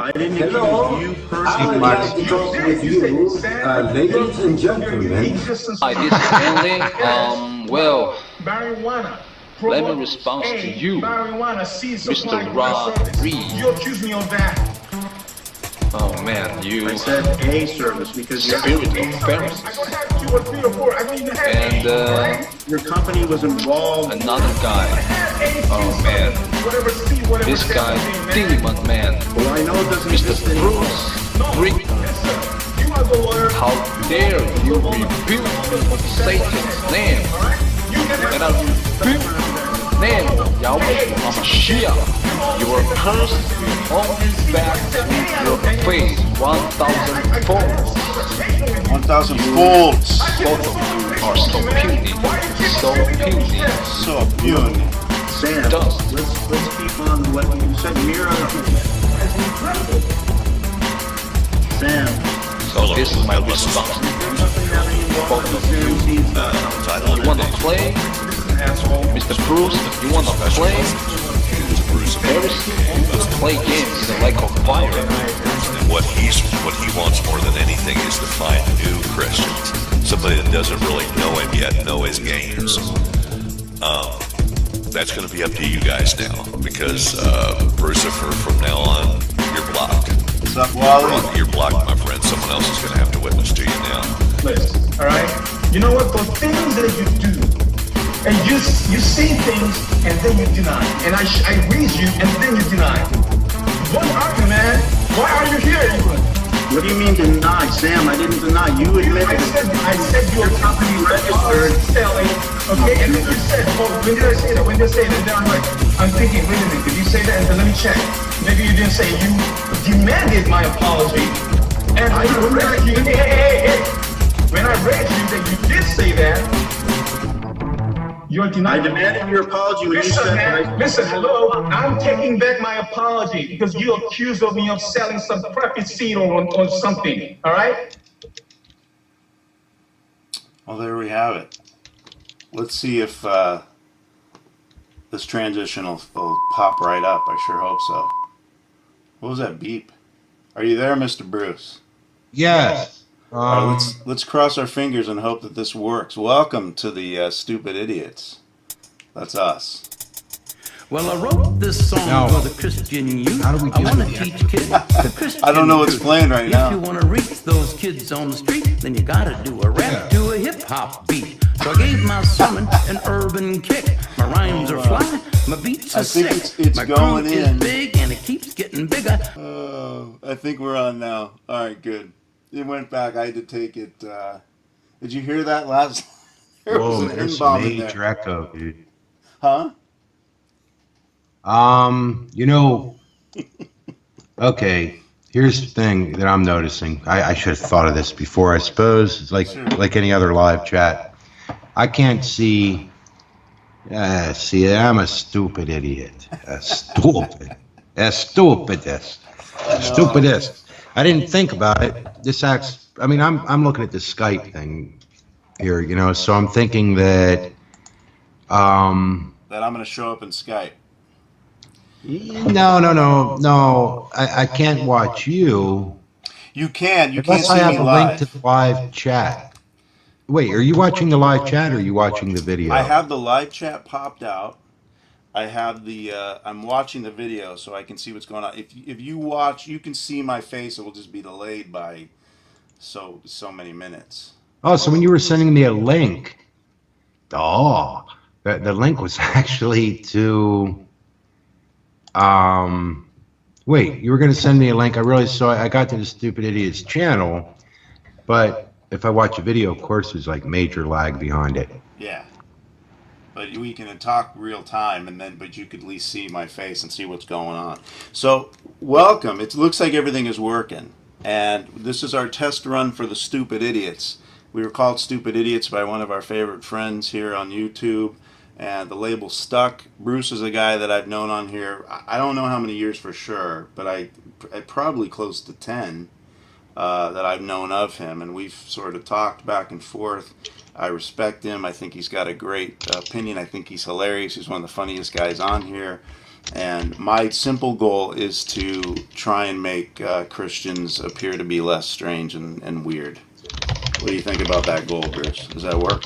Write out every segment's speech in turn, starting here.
I didn't Hello, accuse you I would personally. like to talk with you, ladies and gentlemen. Hi, this is Stanley. Well, marijuana. let me respond to you, Marijuana seed Mr. supply Rob service. Reed. You accuse me of that. Oh man, you I said a service because spirit of I Paris. don't have 2 or 3 or 4. I don't even have And your company was involved. another guy. Oh man, whatever seed, whatever this guy, Demon Man, Well, I know it doesn't Mr. exist anymore. Bruce Reed. You are the lawyer. How dare you rebuke Satan's name? And I rebuke name Yahweh HaMashiach. You are cursed on his back with your face 1,000 folds. 1,000 folds. Both of you are so puny, so puny. So puny. Sam, Dust. let's keep on what you said. Mira, that's incredible. Sam, So this is my response to you. Both of you. You wanna play? Mr. Bruce, you wanna play? Very simple. Let's play games in a lake of fire. What he wants more than anything is to find new Christians, somebody that doesn't really know him yet, know his games. That's going to be up to you guys now, because Brucifer, from now on, you're blocked. What's up, Wally? You're blocked, my friend. Someone else is going to have to witness to you now. All right. You know what? The things that you do, and you say things and then you deny, and I raise you and then you deny. What are you, man? Why are you here? what do you mean deny? Sam, I didn't deny. You admitted I said your company registered selling. Okay, and then you said, oh, when did I say that? When did I say that? Then I'm like, I'm thinking, wait a minute, did you say that? And then let me check. Maybe you didn't say. You demanded my apology, and I read you. Hey. When I read you that you did say that, you're denying. I demanded your apology when you Listen, said man, listen, hello, I'm taking back my apology because you accused of me of selling some crappy seed or something, all right? Well, there we have it. Let's see if this transition will pop right up. I sure hope so. What was that beep? Are you there, Mr. Bruce? Yes. All right, let's cross our fingers and hope that this works. Welcome to the Stupid Idiots. That's us. Well, I wrote this song for the Christian youth. How do we do I want to that? teach kids the Christian I don't know what's truth. playing right now. If you want to reach those kids on the street, then you gotta do a rap to a hip hop beat. So I gave my sermon an urban kick. My rhymes are fly, my beats are I think sick. it's my going groove in. is big and it keeps getting bigger. Oh, I think we're on now. All right, good. It went back. I had to take it. Did you hear that last? There was Whoa, an man, that's N-bomb a in major there. echo, dude. Huh? You know, okay, here's the thing that I'm noticing. I should have thought of this before, I suppose. It's like any other live chat. I can't see. See, I'm a stupid idiot. Stupidest. Stupidest. I didn't think about it. This acts. I mean, I'm looking at the Skype thing here, you know. So I'm thinking that. That I'm going to show up in Skype. No. I can't watch you. You can. You can't Unless I see have me a live. link to the live chat. Wait, are you watching the live chat or are you watching the video? I have the live chat popped out. I have the. I'm watching the video so I can see what's going on. If you watch, you can see my face. It will just be delayed by so many minutes. Oh, so when you were sending me a link, the link was actually to. Wait, you were going to send me a link. I realized, so I got to the Stupid Idiots channel, but if I watch a video, of course, there's like major lag behind it. Yeah. But we can talk real time, but you could at least see my face and see what's going on. So, welcome. It looks like everything is working, and this is our test run for the Stupid Idiots. We were called Stupid Idiots by one of our favorite friends here on YouTube, and the label stuck. Bruce is a guy that I've known on here. I don't know how many years for sure, but I probably close to 10 that I've known of him, and we've sort of talked back and forth. I respect him. I think he's got a great opinion. I think he's hilarious. He's one of the funniest guys on here. And my simple goal is to try and make Christians appear to be less strange and weird. What do you think about that goal, Bruce? Does that work?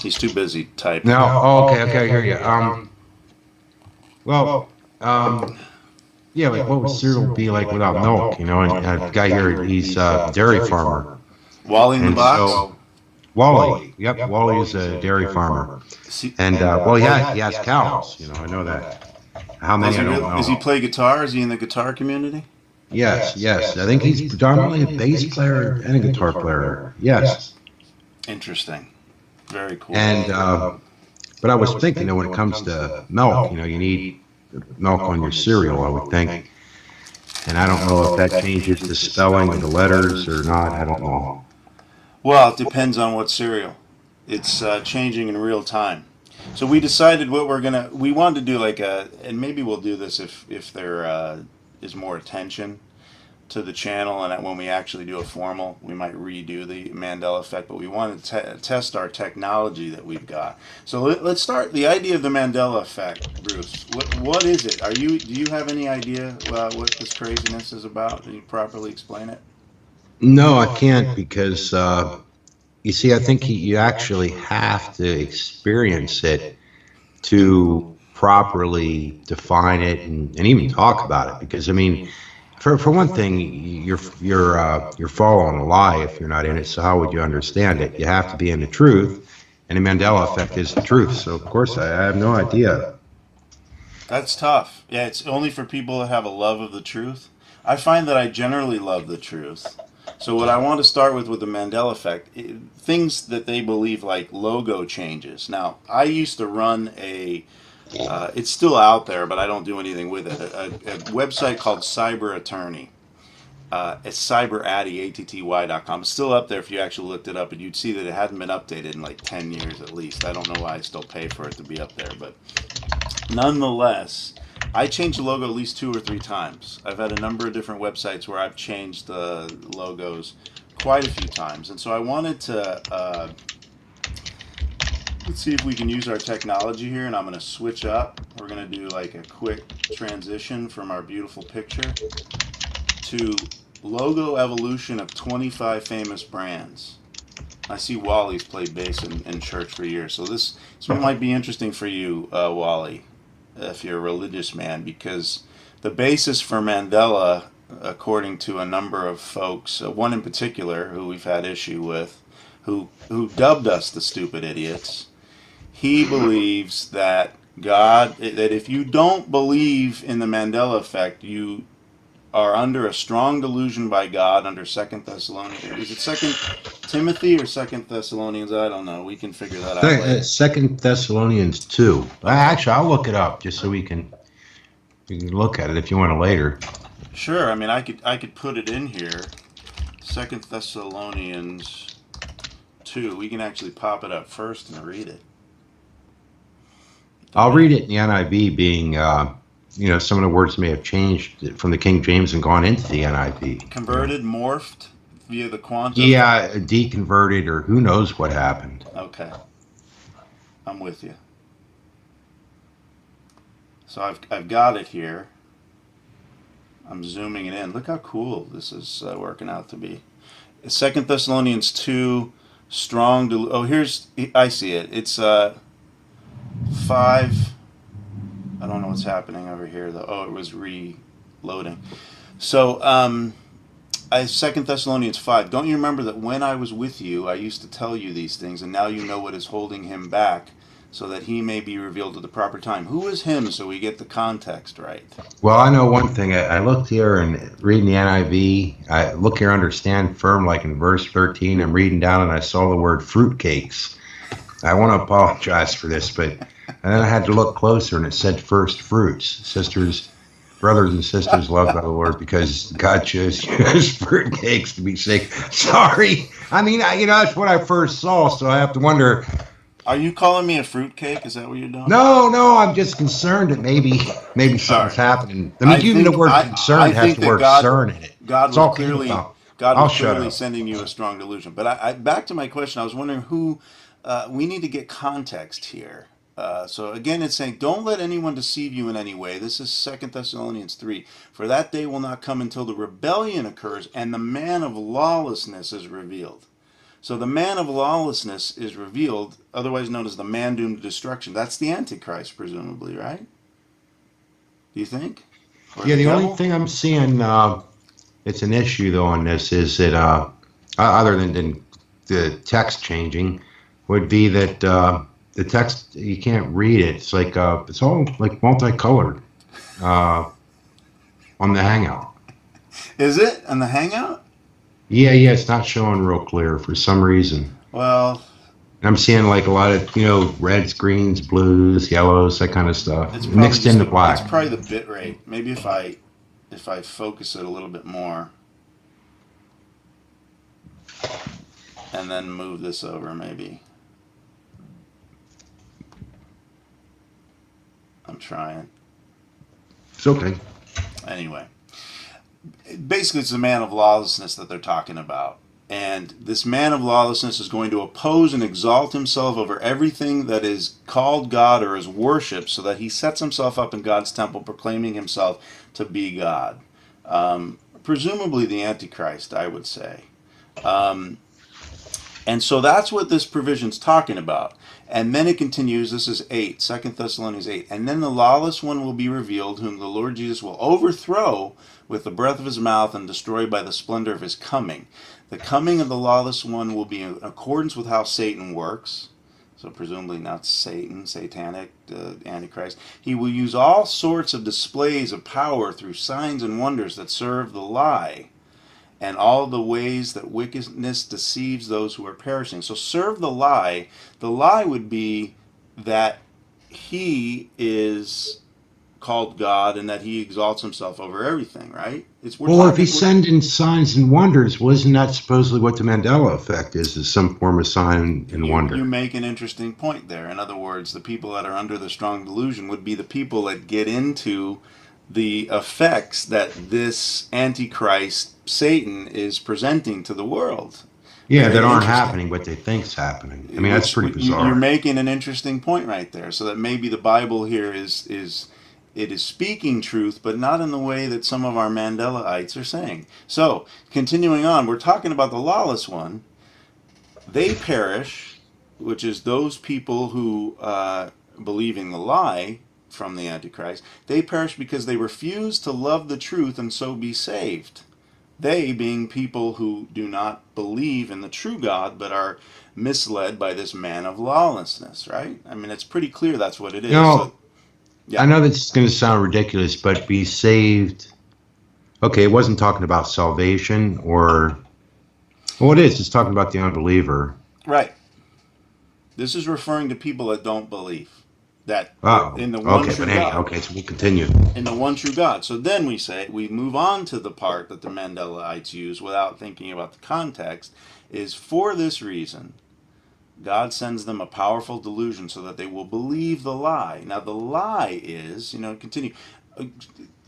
He's too busy typing. No. Oh, okay. I hear you. Yeah. Like, what would cereal be like without milk? You know, and a guy here, he's a dairy farmer. Wally in the box. So, Wally. Yep. Wally is a dairy farmer. And well, yeah, he has cows. You know, I know that. How many? I don't know. Does he play guitar? Is he in the guitar community? Yes. I think he's predominantly a bass player and a guitar player. Yes. Interesting. Very cool. And but I was thinking that when it comes to milk, you know, you need milk on your cereal, I would think. And I don't know if that changes the spelling of the letters or not. I don't know. Well, it depends on what cereal. It's changing in real time. So we decided what we wanted to do like and maybe we'll do this if there is more attention to the channel, and when we actually do a formal, we might redo the Mandela effect, but we wanted to test our technology that we've got. So let's start the idea of the Mandela effect, Bruce. What is it? Do you have any idea what this craziness is about? Can you properly explain it? No, I can't, because you see, I think you actually have to experience it to properly define it and even talk about it. Because I mean, for one thing, you're following a lie if you're not in it. So how would you understand it? You have to be in the truth, and the Mandela effect is the truth. So of course, I have no idea. That's tough. Yeah, it's only for people that have a love of the truth. I find that I generally love the truth. So what I want to start with the Mandela effect, things that they believe, like logo changes. Now, I used to run it's still out there, but I don't do anything with it, a website called Cyber Attorney. It's cyberatty.com. It's still up there if you actually looked it up, and you'd see that it hadn't been updated in like 10 years at least. I don't know why I still pay for it to be up there, but nonetheless, I changed the logo at least 2 or 3 times. I've had a number of different websites where I've changed the logos quite a few times. And so I wanted to, let's see if we can use our technology here, and I'm going to switch up. We're going to do like a quick transition from our beautiful picture to logo evolution of 25 famous brands. I see Wally's played bass in church for years, so this might be interesting for you, Wally, if you're a religious man, because the basis for Mandela, according to a number of folks, one in particular who we've had issue with, who dubbed us the stupid idiots, he believes that that if you don't believe in the Mandela effect, you are under a strong delusion by God under 2 Thessalonians. Is it 2 Timothy or 2 Thessalonians? I don't know. We can figure that out later. 2 Thessalonians 2. Actually, I'll look it up just so we can look at it if you want to later. Sure. I mean, I could put it in here. 2 Thessalonians 2. We can actually pop it up first and read it. I'll read it in the NIV, being some of the words may have changed from the King James and gone into the NIV. Converted, morphed via the quantum? Yeah, deconverted, or who knows what happened. Okay. I'm with you. So I've got it here. I'm zooming it in. Look how cool this is working out to be. 2 Thessalonians 2, strong... I see it. It's 5... I don't know what's happening over here, though. Oh, it was reloading. So, 2 Thessalonians 5. Don't you remember that when I was with you, I used to tell you these things, and now you know what is holding him back, so that he may be revealed at the proper time. Who is him, so we get the context right? Well, I know one thing. I looked here and reading the NIV. I look here under stand firm, like in verse 13. I'm reading down, and I saw the word fruitcakes. I want to apologize for this, but... And then I had to look closer, and it said first fruits. Sisters, brothers and sisters loved by the Lord, because God chose fruitcakes to be sick. Sorry. I mean, that's what I first saw, so I have to wonder. Are you calling me a fruitcake? Is that what you're doing? No, I'm just concerned that maybe something's happening. I mean, even the word concerned has the word concern in it. God was clearly sending you a strong delusion. But back to my question, I was wondering who we need to get context here. So again, it's saying, don't let anyone deceive you in any way. This is 2 Thessalonians 3. For that day will not come until the rebellion occurs and the man of lawlessness is revealed. So the man of lawlessness is revealed, otherwise known as the man doomed to destruction. That's the Antichrist, presumably, right? Do you think? Or Yeah, the devil? only thing I'm seeing, it's an issue though on this, is that other than the text changing, would be that the text, you can't read it. It's like it's all like multicolored on the Hangout. Is it on the Hangout? Yeah, it's not showing real clear for some reason. Well, I'm seeing like a lot of, reds, greens, blues, yellows, that kind of stuff, it's mixed into black. It's probably the bit rate. Maybe if I focus it a little bit more, and then move this over, maybe. I'm trying. It's okay. Anyway, basically it's the man of lawlessness that they're talking about. And this man of lawlessness is going to oppose and exalt himself over everything that is called God or is worshipped, so that he sets himself up in God's temple, proclaiming himself to be God. Presumably the Antichrist, I would say. And so that's what this provision's talking about. And then it continues, this is 8, 2 Thessalonians 8. And then the lawless one will be revealed, whom the Lord Jesus will overthrow with the breath of his mouth and destroy by the splendor of his coming. The coming of the lawless one will be in accordance with how Satan works. So presumably not Satan, satanic, Antichrist. He will use all sorts of displays of power through signs and wonders that serve the lie, and all the ways that wickedness deceives those who are perishing. So serve the lie. The lie would be that he is called God and that he exalts himself over everything, right? Well, if he's sending signs and wonders, wasn't that supposedly what the Mandela effect is some form of sign and wonder? You make an interesting point there. In other words, the people that are under the strong delusion would be the people that get into the effects that this Antichrist, Satan, is presenting to the world. Yeah, that aren't happening, but they think's happening. I mean, that's pretty bizarre. You're making an interesting point right there. So that maybe the Bible here is speaking truth, but not in the way that some of our Mandelaites are saying. So, continuing on, we're talking about the lawless one. They perish, which is those people who believing the lie from the Antichrist. They perish because they refuse to love the truth and so be saved. They being people who do not believe in the true God, but are misled by this man of lawlessness, right? I mean, it's pretty clear that's what it is. Yeah. I know that's going to sound ridiculous, but be saved. Okay, it wasn't talking about salvation or... Well, it is. It's talking about the unbeliever. Right. This is referring to people that don't believe. That in the one true God. Okay, so we'll continue. In the one true God. So then we move on to the part that the Mandelaites use without thinking about the context, is for this reason, God sends them a powerful delusion so that they will believe the lie. Now the lie is, continue.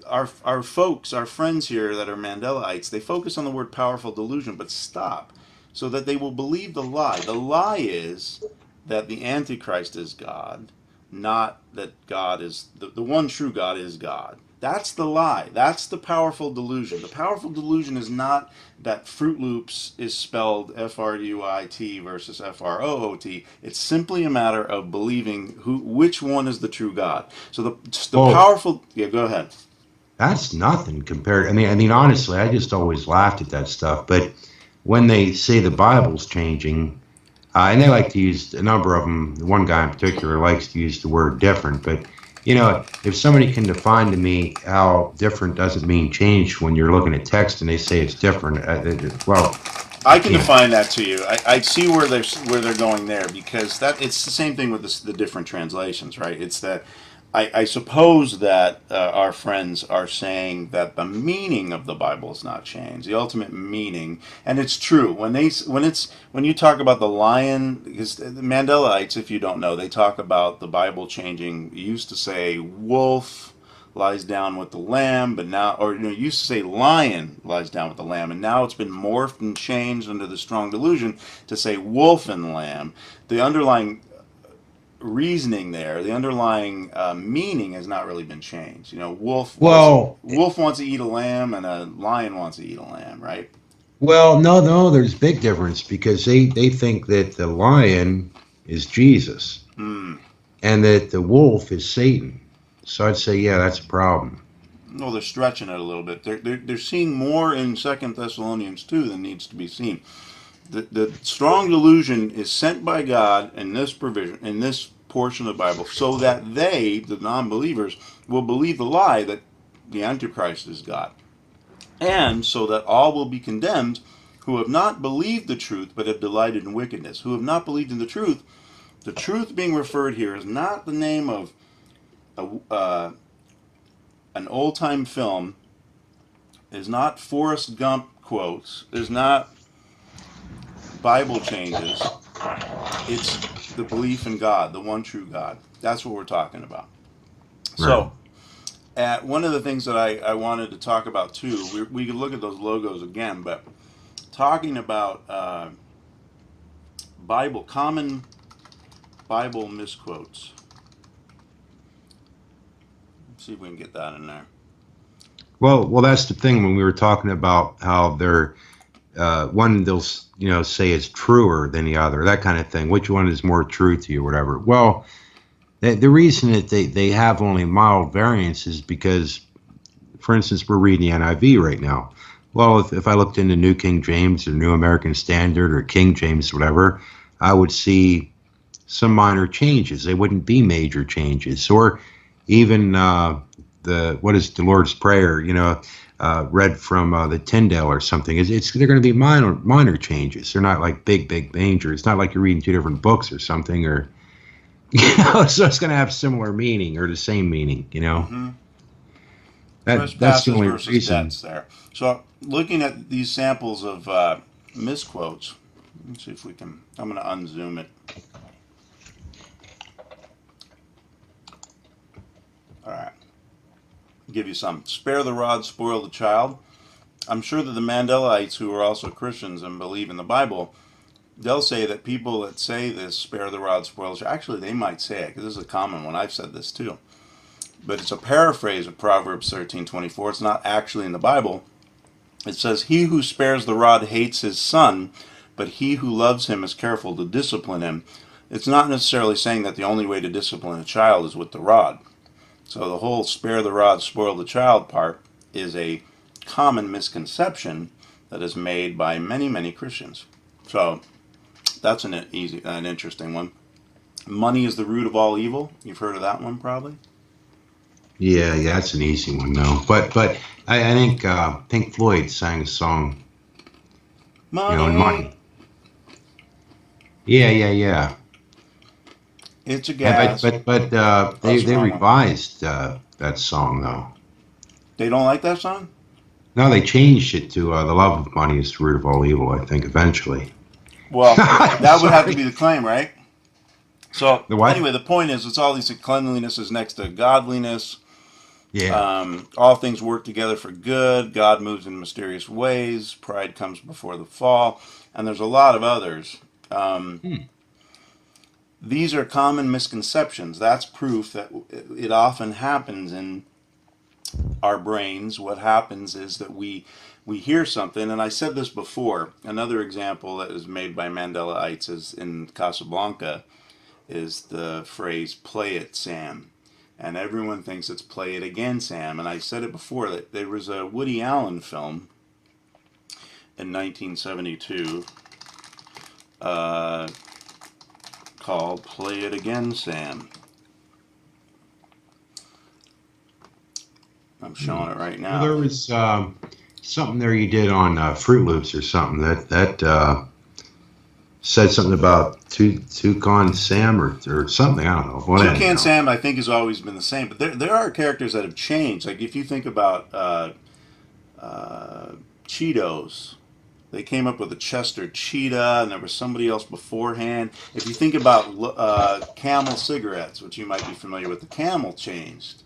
Our folks, our friends here that are Mandelaites, they focus on the word powerful delusion, but stop. So that they will believe the lie. The lie is that the Antichrist is God, not that God is, the one true God is God. That's the lie. That's the powerful delusion. The powerful delusion is not that Fruit Loops is spelled F-R-U-I-T versus F-R-O-O-T. It's simply a matter of believing which one is the true God. So the powerful... Yeah, go ahead. That's nothing compared... I mean, honestly, I just always laughed at that stuff. But when they say the Bible's changing... and they like to use, a number of them, one guy in particular likes to use the word different, but, if somebody can define to me how different doesn't mean change when you're looking at text and they say it's different, well... I can define that to you. I see where they're going there, because it's the same thing with the different translations, right? It's that I suppose that our friends are saying that the meaning of the Bible is not changed, the ultimate meaning, and it's true. When you talk about the lion, because the Mandelaites, if you don't know, they talk about the Bible changing. Used to say wolf, lies down with the lamb, but now, or it used to say lion lies down with the lamb, and now it's been morphed and changed under the strong delusion to say wolf and lamb. The underlying reasoning there, the underlying meaning has not really been changed. Wolf wants to eat a lamb, and a lion wants to eat a lamb, right? Well, no, there's a big difference because they think that the lion is Jesus and that the wolf is Satan. So I'd say, yeah, that's a problem. No, they're stretching it a little bit. They're seeing more in 2 Thessalonians 2 than needs to be seen. The strong delusion is sent by God in this provision, in this portion of the Bible, so that they, the non-believers, will believe the lie that the Antichrist is God. And so that all will be condemned who have not believed the truth, but have delighted in wickedness. Who have not believed in the truth. The truth being referred here is not the name of an old-time film, is not Forrest Gump quotes, is not Bible changes. It's the belief in God, the one true God. That's what we're talking about. Right. So, one of the things that I wanted to talk about too, we could look at those logos again, but talking about common Bible misquotes. Let's see if we can get that in there. Well, that's the thing when we were talking about how they're one they'll say is truer than the other, that kind of thing. Which one is more true to you, whatever. Well, the reason that they have only mild variance is because, for instance, we're reading the NIV right now. Well, if I looked into New King James or New American Standard or King James, whatever, I would see some minor changes. They wouldn't be major changes. Or even what is the Lord's Prayer, read from the Tyndale or something. They're going to be minor changes. They're not like big major. It's not like you're reading two different books or something, or so it's going to have similar meaning or the same meaning. Mm-hmm. That's the only reason. There. So looking at these samples of misquotes, let's see if we can. I'm going to unzoom it. All right. Give you some. Spare the rod, spoil the child. I'm sure that the Mandelites, who are also Christians and believe in the Bible, they'll say that people that say this, spare the rod, spoil the child, actually they might say it, because this is a common one. I've said this too. But it's a paraphrase of Proverbs 13:24. It's not actually in the Bible. It says, he who spares the rod hates his son, but he who loves him is careful to discipline him. It's not necessarily saying that the only way to discipline a child is with the rod. So the whole spare the rod, spoil the child part is a common misconception that is made by many, many Christians. So that's an interesting one. Money is the root of all evil. You've heard of that one probably? Yeah, that's an easy one, though. But I think Pink Floyd sang a song. Money. Yeah. It's a gas. But they revised that song, though. They don't like that song? No, they changed it to the love of money is the root of all evil, I think, eventually. Well, that would have to be the claim, right? So, anyway, the point is, it's all these cleanliness is next to godliness. Yeah. All things work together for good. God moves in mysterious ways. Pride comes before the fall. And there's a lot of others. These are common misconceptions. That's proof that it often happens in our brains. What happens is that we hear something, and I said this before. Another example that is made by Mandela-ites is in Casablanca is the phrase, play it, Sam. And everyone thinks it's play it again, Sam. And I said it before, that there was a Woody Allen film in 1972 called Play It Again, Sam. I'm showing it right now. Well, there was something there you did on Fruit Loops or something that said something about Toucan Sam or something. I don't know. Toucan Sam, I think, has always been the same. But there are characters that have changed. Like if you think about Cheetos, they came up with a Chester Cheetah, and there was somebody else beforehand. If you think about Camel cigarettes, which you might be familiar with, the Camel changed.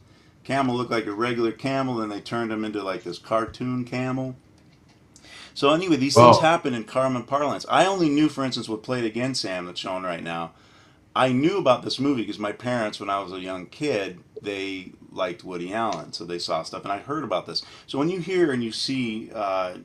camel looked like a regular camel, then they turned him into like this cartoon camel. So anyway, these things happen in common parlance. I only knew, for instance, what Play It Again, Sam, that's shown right now. I knew about this movie because my parents, when I was a young kid, they liked Woody Allen, so they saw stuff, and I heard about this. So when you hear and you see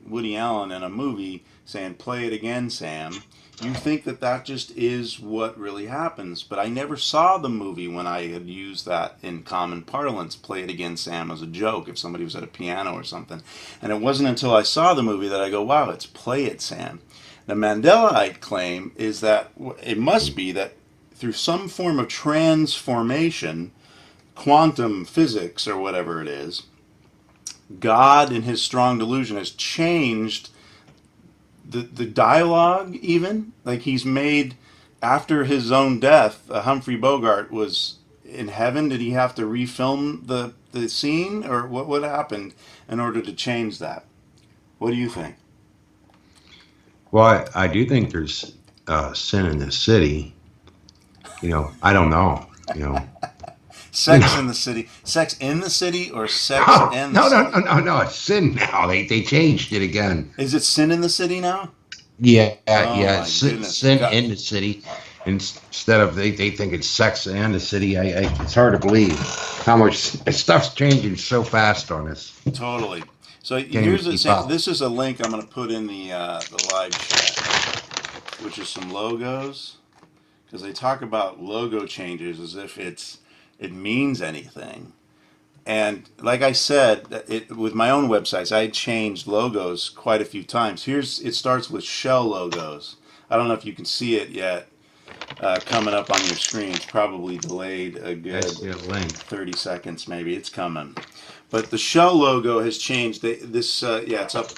Woody Allen in a movie saying, "Play it again, Sam," you think that that just is what really happens. But I never saw the movie when I had used that in common parlance, "Play it again, Sam," as a joke if somebody was at a piano or something. And it wasn't until I saw the movie that I go, wow, it's "Play it, Sam." The Mandelaite claim is that it must be that through some form of transformation, quantum physics or whatever it is, God in his strong delusion has changed the dialogue even. Like he's made, after his own death, Humphrey Bogart was in heaven. Did he have to refilm the scene, or what happened in order to change that? What do you think? Well, I do think there's sin in this city. I don't know. Sex in the city. Sex in the city or sex in the city? No. It's sin now. They changed it again. Is it sin in the city now? Yeah. Sin God. in the city. Instead of they think it's sex and the city. It's hard to believe how much stuff's changing so fast on us. Totally. So this is a link I'm going to put in the live chat, which is some logos, because they talk about logo changes as if it means anything. And like I said, with my own websites, I changed logos quite a few times. It starts with shell logos. I don't know if you can see it yet coming up on your screen. It's probably delayed a good 30 seconds maybe. It's coming. But the shell logo has changed. It's up.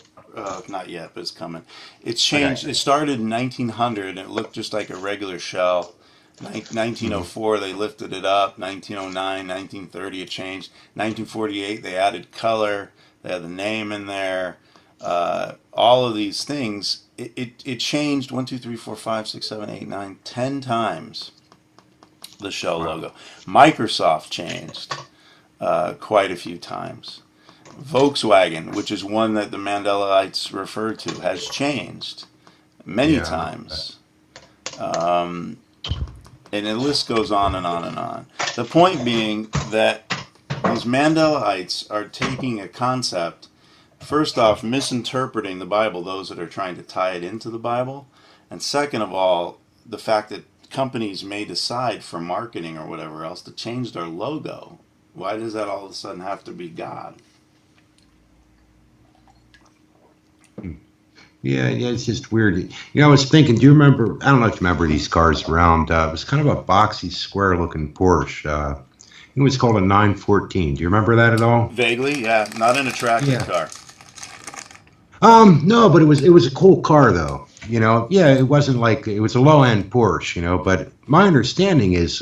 Not yet, but it's coming. It's changed. It started in 1900, and it looked just like a regular shell. 1904, they lifted it up. 1909, 1930, it changed. 1948, they added color. They had the name in there. All of these things, it changed 1, 2, 3, 4, 5, 6, 7, 8, 9, 10 times, the shell logo. Microsoft changed quite a few times. Volkswagen, which is one that the Mandelaites refer to, has changed many times. And the list goes on and on and on. The point being that these Mandelaites are taking a concept, first off, misinterpreting the Bible, those that are trying to tie it into the Bible, and second of all, the fact that companies may decide for marketing or whatever else to change their logo. Why does that all of a sudden have to be God? Yeah, it's just weird. I was thinking, do you remember, I don't know if you remember these cars around, it was kind of a boxy, square-looking Porsche. It was called a 914. Do you remember that at all? Vaguely, yeah. Not an attractive car. No, but it was a cool car, though. It wasn't like, it was a low-end Porsche, but my understanding is,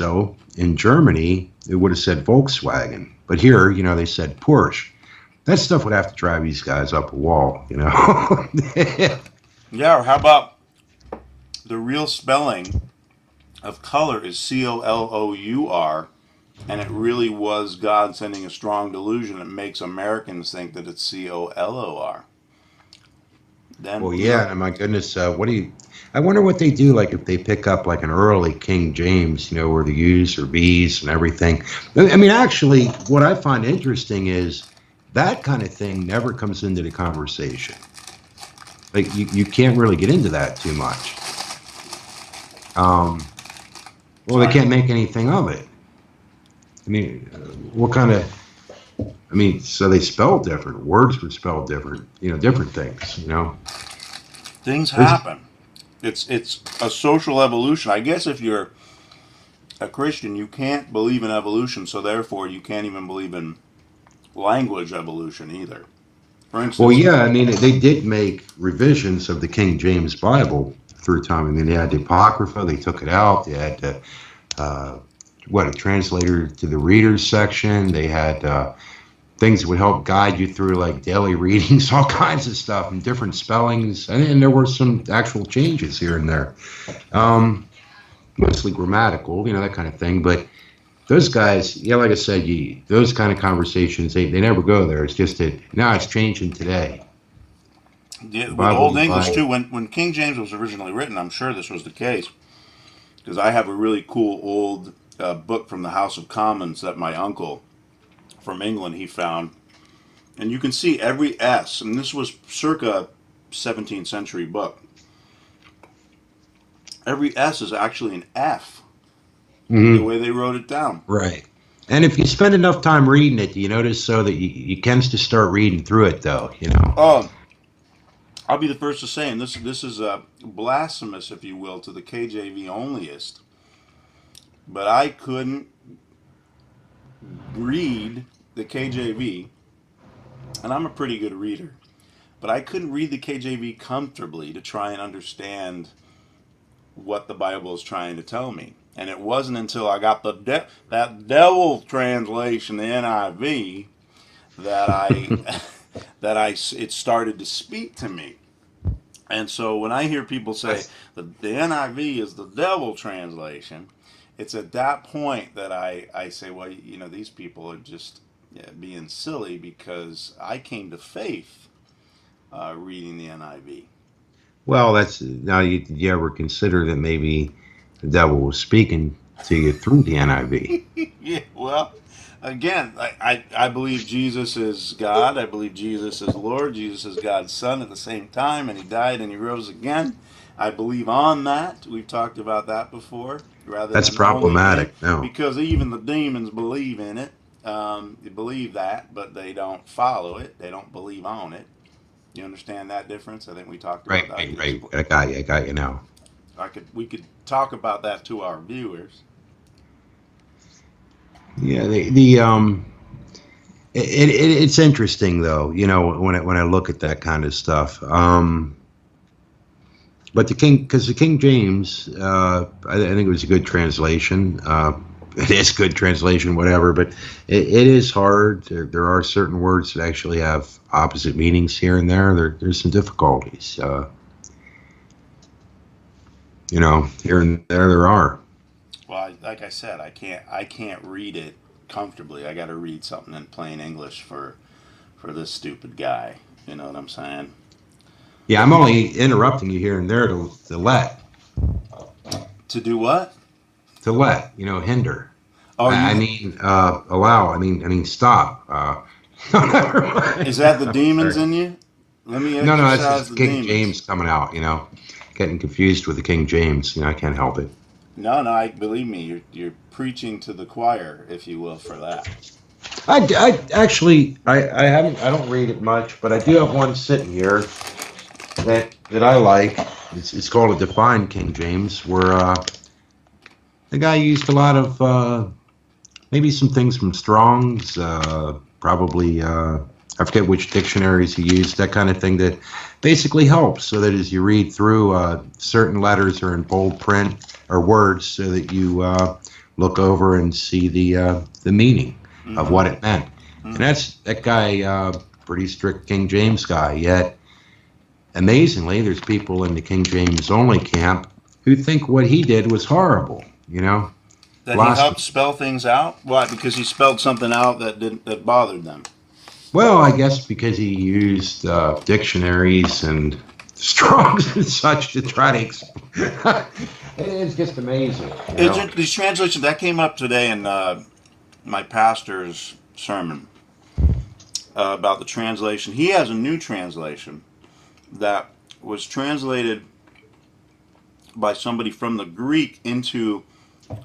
in Germany, it would have said Volkswagen. But here, they said Porsche. That stuff would have to drive these guys up a wall, Yeah, or how about the real spelling of color is COLOUR, and it really was God sending a strong delusion that makes Americans think that it's COLOR. And my goodness, I wonder what they do, like if they pick up like an early King James, where the U's or B's and everything. I mean, actually, what I find interesting is that kind of thing never comes into the conversation. Like you can't really get into that too much. They can't make anything of it. I mean, so they spelled different. Words were spelled different. Different things. Things happen. It's a social evolution. I guess if you're a Christian, you can't believe in evolution, so therefore you can't even believe in language evolution either. For instance, they did make revisions of the King James Bible through time. They had the Apocrypha, they took it out. They had a translator to the readers section. They had things that would help guide you through like daily readings, all kinds of stuff, and different spellings. And there were some actual changes here and there, mostly grammatical, that kind of thing. But those guys, yeah, like I said, those kind of conversations, they never go there. It's just that now it's changing today. Yeah, with Old English too. When King James was originally written, I'm sure this was the case, because I have a really cool old book from the House of Commons that my uncle from England he found, and you can see every S, and this was circa 17th century book. Every S is actually an F, the way they wrote it down. Right. And if you spend enough time reading it, you notice so that you can just start reading through it, though, you know. Oh, I'll be the first to say, and this is blasphemous, if you will, to the KJV onlyist. But I couldn't read the KJV, and I'm a pretty good reader, but I couldn't read the KJV comfortably to try and understand what the Bible is trying to tell me. And it wasn't until I got that devil translation, the NIV, that it started to speak to me. And so when I hear people say the NIV is the devil translation, it's at that point that I say, well, you know, these people are just being silly, because I came to faith reading the NIV. Well, that's now. You ever consider that maybe the devil was speaking to you through the NIV? Yeah. Well, again, I believe Jesus is God. I believe Jesus is Lord. Jesus is God's Son at the same time, and He died and He rose again. I believe on that. We've talked about that before. That's problematic. No, because even the demons believe in it. They believe that, but they don't follow it. They don't believe on it. You understand that difference? I think we talked about that. Right. I got you now. We could talk about that to our viewers. Yeah, it's interesting though, you know, when I look at that kind of stuff. But the King James, I think it was a good translation. It is good translation, whatever, but it is hard. There are certain words that actually have opposite meanings here and there. There's some difficulties. You know, here and there are. Well, like I said, I can't read it comfortably. I got to read something in plain English for this stupid guy. You know what I'm saying? Yeah, I'm only interrupting you here and there to let. To do what? To let, you know, hinder. Oh, I mean, allow. I mean, stop. Is that the demons in you? Let me No, that's exercise just the King demons. James coming out. You know, getting confused with the King James. You know, I can't help it. No, believe me, you're preaching to the choir, if you will, for that. I actually I don't read it much, but I do have one sitting here that I like. It's called a Defined King James, where the guy used a lot of maybe some things from Strong's, probably I forget which dictionaries he used, that kind of thing, that basically helps so that as you read through, certain letters are in bold print or words, so that you look over and see the meaning of what it meant. And that guy, pretty strict King James guy, yet amazingly there's people in the King James only camp who think what he did was horrible, you know. That he helped spell things out? Why? Because he spelled something out that bothered them. Well, I guess because he used dictionaries and Strongs and such to try to explain. It's just amazing. These translations, that came up today in my pastor's sermon about the translation. He has a new translation that was translated by somebody from the Greek into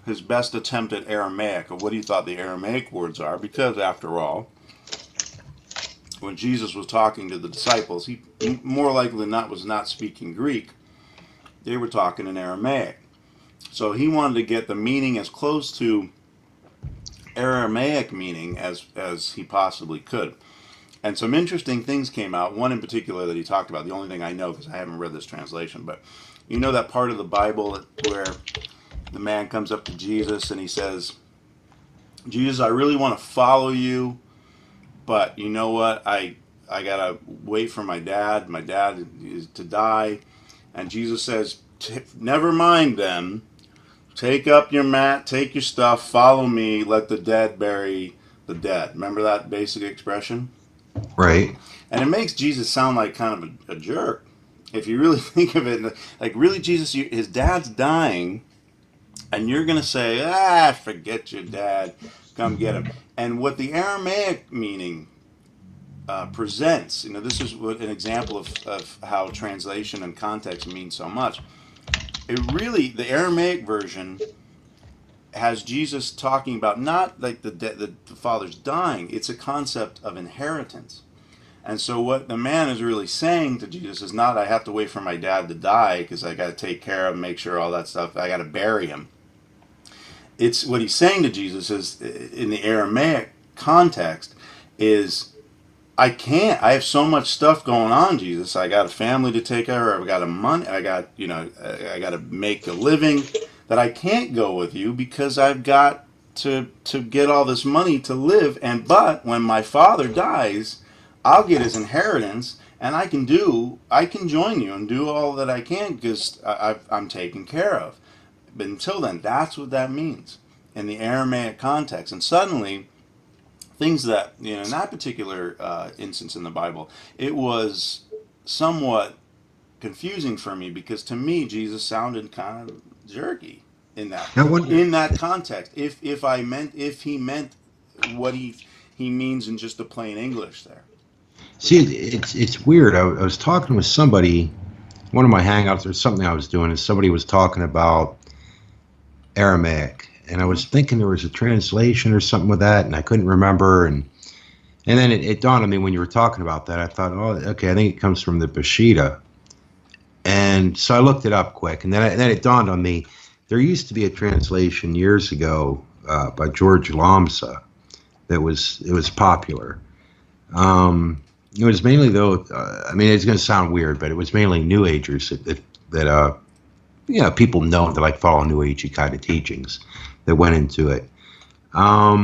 his best attempt at Aramaic, of what he thought the Aramaic words are, because after all, when Jesus was talking to the disciples, he more likely than not was not speaking Greek. They were talking in Aramaic. So he wanted to get the meaning as close to Aramaic meaning as he possibly could. And some interesting things came out. One in particular that he talked about, the only thing I know because I haven't read this translation, but you know that part of the Bible where the man comes up to Jesus and he says, Jesus, I really want to follow you, but you know what? I gotta wait for my dad. My dad is to die. And Jesus says, never mind then. take up your mat, take your stuff, follow me, let the dead bury the dead. Remember that basic expression? Right. And it makes Jesus sound like kind of a jerk. If you really think of it, like really Jesus, his dad's dying, and you're going to say, forget your dad, come get him. And what the Aramaic meaning presents, this is an example of how translation and context mean so much. The Aramaic version has Jesus talking about not like the father's dying, it's a concept of inheritance. And so what the man is really saying to Jesus is not, I have to wait for my dad to die because I got to take care of him, make sure all that stuff, I got to bury him. It's what he's saying to Jesus is, in the Aramaic context, is I have so much stuff going on, Jesus. I got a family to take care of, I got I got to make a living, that I can't go with you because I've got to get all this money to live. But when my father dies, I'll get his inheritance, and I can join you and do all that I can because I'm taken care of. But until then, that's what that means in the Aramaic context. And suddenly, things that, in that particular instance in the Bible, it was somewhat confusing for me because to me, Jesus sounded kind of jerky in that context. If he meant what he means in just the plain English there. See, it's weird. I was talking with somebody, one of my hangouts or something I was doing, and somebody was talking about Aramaic, and I was thinking there was a translation or something with that, and I couldn't remember, and then it dawned on me when you were talking about that. I thought, oh, okay, I think it comes from the Peshitta, and so I looked it up quick, and then it dawned on me there used to be a translation years ago by George Lomsa that was popular. It was mainly, though, it's going to sound weird, but it was mainly New Agers that people know that like follow New Agey kind of teachings that went into it. I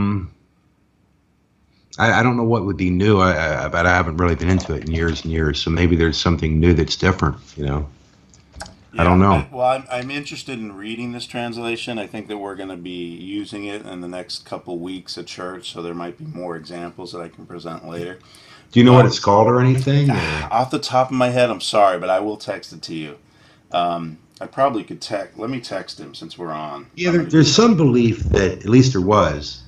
don't know what would be new, but I haven't really been into it in years and years, so maybe there's something new that's different, Yeah, I don't know. I'm interested in reading this translation. I think that we're going to be using it in the next couple weeks at church, so there might be more examples that I can present later. Do you know what it's called or anything? Off the top of my head, I'm sorry, but I will text it to you. I probably could let me text him since we're on. Yeah, there's some belief that, at least there was,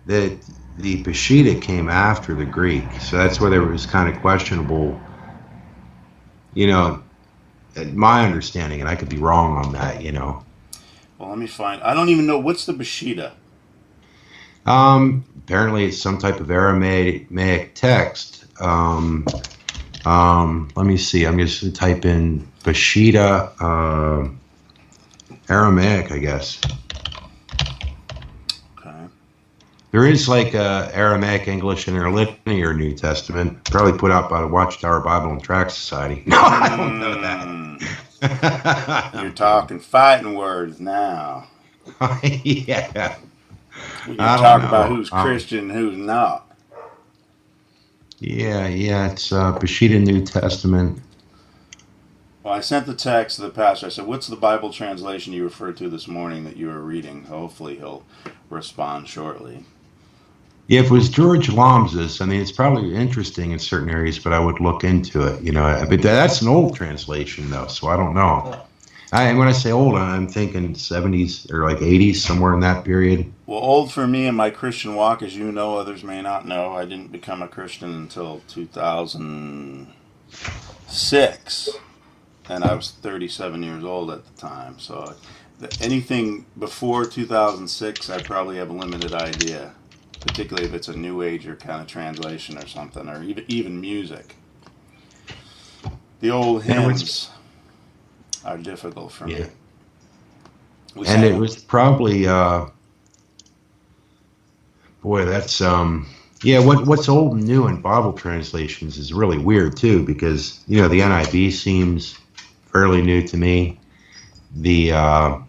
that the Peshitta came after the Greek. So that's where there was kind of questionable, my understanding, and I could be wrong on that, Well, let me find. I don't even know. What's the Peshitta? Apparently it's some type of Aramaic text. Let me see. I'm just going to type in Peshitta, Aramaic, I guess. Okay. There is like Aramaic, English, and Interlinear New Testament, probably put out by the Watchtower Bible and Tract Society. No, I don't know that. You're talking fighting words now. Yeah. We can talk about who's Christian and who's not. Yeah, it's Peshitta New Testament. Well, I sent the text to the pastor. I said, what's the Bible translation you referred to this morning that you were reading? Hopefully he'll respond shortly. Yeah, if it was George Lomsa's, it's probably interesting in certain areas, but I would look into it. But that's an old translation, though, so I don't know. And when I say old, I'm thinking 70s or like 80s, somewhere in that period. Well, old for me in my Christian walk, as you know, others may not know, I didn't become a Christian until 2006, and I was 37 years old at the time. So anything before 2006, I probably have a limited idea, particularly if it's a New Ager kind of translation or something, or even music. The old hymns are difficult for me. And it was probably, that's, what's old and new in Bible translations is really weird too, because, the NIV seems fairly new to me. I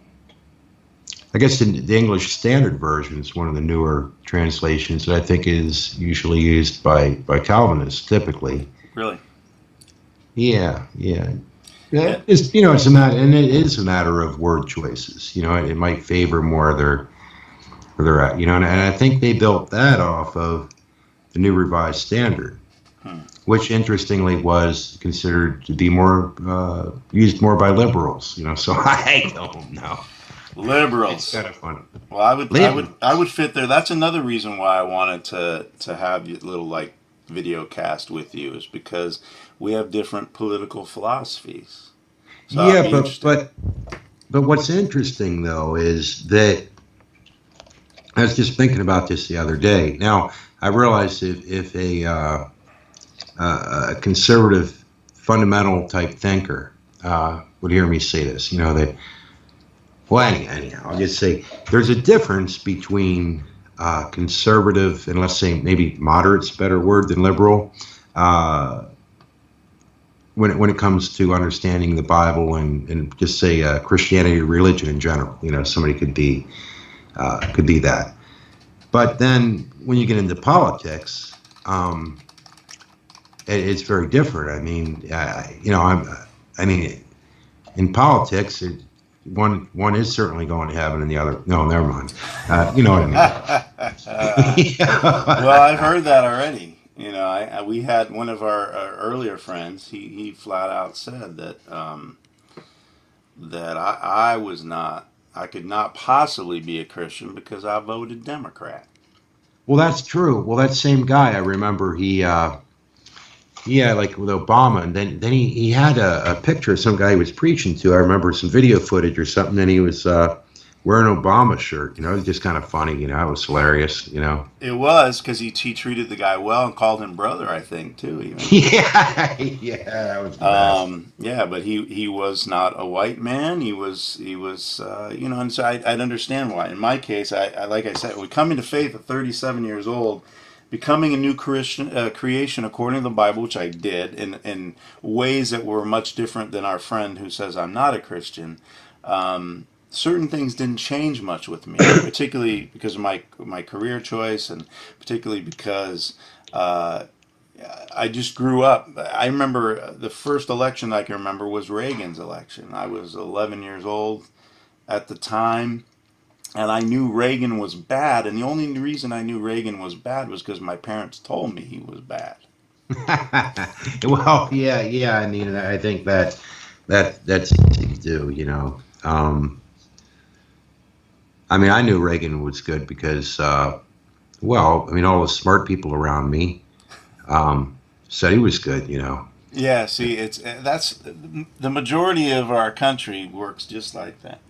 guess the English Standard Version is one of the newer translations that I think is usually used by Calvinists typically. Really? Yeah. It's, you know, it's a matter, and it is a matter of word choices. You know, it might favor more their, you know, and I think they built that off of the New Revised Standard, which interestingly was considered to be more used more by liberals. You know, so I don't know. Liberals. It's kind of funny. Well, I would fit there. That's another reason why I wanted to have a little like video cast with you, is because we have different political philosophies. So yeah, but what's interesting though is that I was just thinking about this the other day. Now I realize if a conservative fundamental type thinker would hear me say this, you know, that, well, anyhow, I'll just say there's a difference between conservative and, let's say, maybe moderate's a better word than liberal, when it comes to understanding the Bible and just say Christianity or religion in general. You know, somebody could be that. But then when you get into politics, it's very different. I mean, you know, I mean, in politics, one is certainly going to heaven, and the other, no, never mind. You know what I mean? Well, I've heard that already. You know, we had one of our earlier friends. He flat out said that that I could not possibly be a Christian because I voted Democrat. Well, that's true. Well, that same guy, I remember like with Obama, and then he had a picture of some guy he was preaching to. I remember some video footage or something, and he was wearing an Obama shirt. You know, it was just kind of funny. You know, it was hilarious. You know, it was because he treated the guy well and called him brother, I think, too. Even. Yeah, that was the best. Yeah, but he was not a white man. He was you know, and so I'd understand why. In my case, I like I said, we come into faith at 37 years old. Becoming a new creation according to the Bible, which I did, in ways that were much different than our friend who says I'm not a Christian. Certain things didn't change much with me, particularly because of my career choice, and particularly because I just grew up. I remember the first election I can remember was Reagan's election. I was 11 years old at the time. And I knew Reagan was bad, and the only reason I knew Reagan was bad was because my parents told me he was bad. Well, yeah. I mean, I think that's easy to do, you know. I mean, I knew Reagan was good because, well, I mean, all the smart people around me said he was good, you know. Yeah, see, that's the majority of our country works just like that.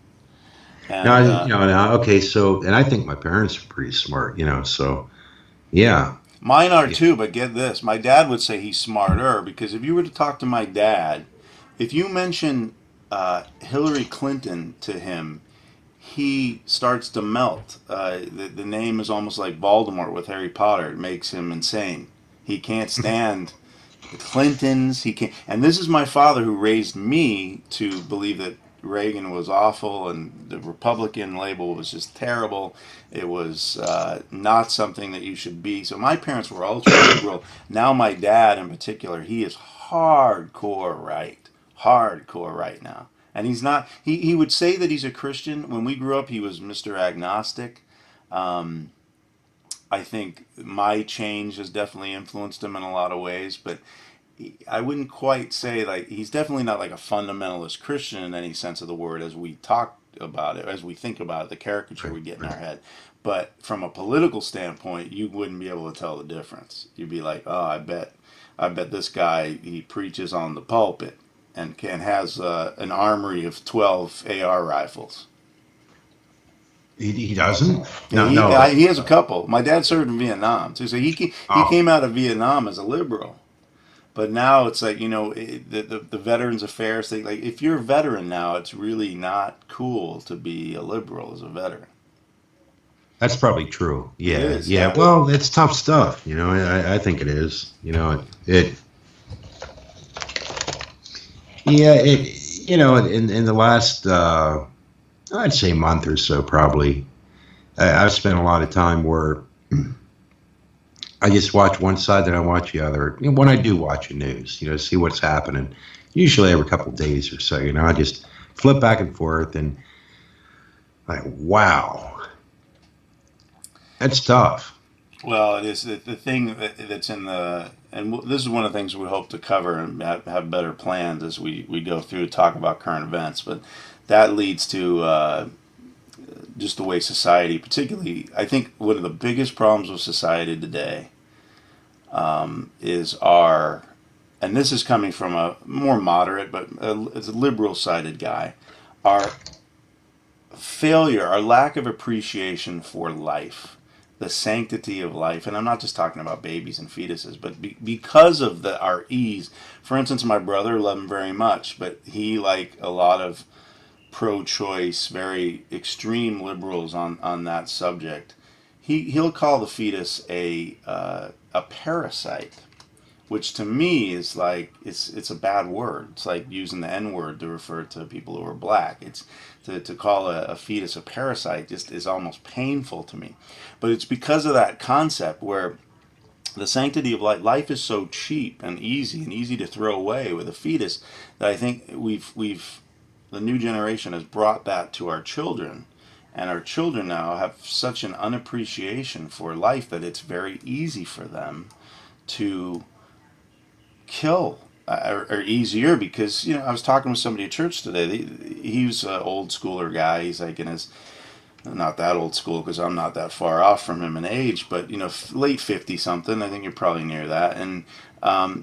And, okay, so, and I think my parents are pretty smart, you know, so, yeah. Mine are too, but get this. My dad would say he's smarter, because if you were to talk to my dad, if you mention Hillary Clinton to him, he starts to melt. The name is almost like Voldemort with Harry Potter. It makes him insane. He can't stand the Clintons. He can't. And this is my father who raised me to believe that Reagan was awful and the Republican label was just terrible. It was not something that you should be. So my parents were ultra liberal. Now my dad in particular, he is hardcore right now. And he's not, he would say that he's a Christian. When we grew up, he was Mr. Agnostic. I think my change has definitely influenced him in a lot of ways, but I wouldn't quite say, like, he's definitely not like a fundamentalist Christian in any sense of the word as we talk about it, as we think about it, the caricature we get in our head. But from a political standpoint, you wouldn't be able to tell the difference. You'd be like, oh, I bet this guy, he preaches on the pulpit and has an armory of 12 AR rifles. He doesn't? No. He has a couple. My dad served in Vietnam, too, so he came out of Vietnam as a liberal. But now it's like, you know, the Veterans Affairs thing. Like, if you're a veteran now, it's really not cool to be a liberal as a veteran. That's probably true. Yeah, it is, yeah. Well, it's tough stuff. You know, I think it is. You know, you know, in the last, I'd say month or so, probably, I've spent a lot of time where I just watch one side, then I watch the other. You know, when I do watch the news, see what's happening. Usually every couple of days or so, I just flip back and forth, and like, wow, that's tough. Well, it is the thing that's in the, and this is one of the things we hope to cover and have better plans as we go through to talk about current events. But that leads to just the way society, particularly, I think one of the biggest problems with society today is our, and this is coming from a more moderate, but it's a liberal-sided guy, our failure, our lack of appreciation for life, the sanctity of life. And I'm not just talking about babies and fetuses, but because of our ease. For instance, my brother loved him very much, but he, like a lot of pro-choice, very extreme liberals on that subject, he'll call the fetus a parasite, which to me is like, it's a bad word. It's like using the N-word to refer to people who are black. It's to call a fetus a parasite just is almost painful to me. But it's because of that concept where the sanctity of life is so cheap and easy to throw away with a fetus, that I think the new generation has brought that to our children. And our children now have such an unappreciation for life that it's very easy for them to kill, or easier, because I was talking with somebody at church today. He was an old schooler guy. He's like in his, not that old school because I'm not that far off from him in age, but late 50 something. I think you're probably near that. And